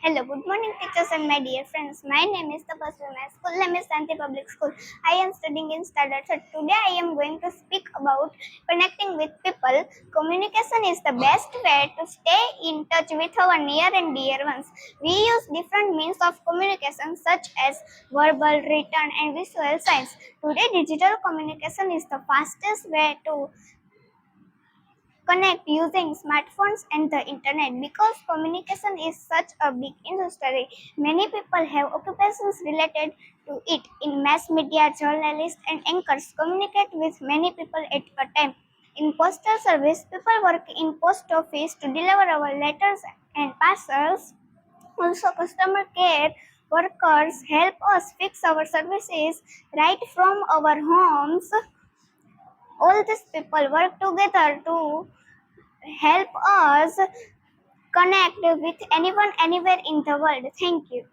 Hello, good morning teachers and my dear friends. My name is Tapasvi. My school name is Santi Public School. I am studying in Standard 3rd. Today I am going to speak about connecting with people. Communication is the best way to stay in touch with our near and dear ones. We use different means of communication such as verbal, written and visual signs. Today digital communication is the fastest way to connect using smartphones and the internet. Because communication is such a big industry, many people have occupations related to it. In mass media, journalists and anchors communicate with many people at a time. In postal service, people work in post office to deliver our letters and parcels. Also, customer care workers help us fix our services right from our homes. All these people work together to help us connect with anyone anywhere in the world. Thank you.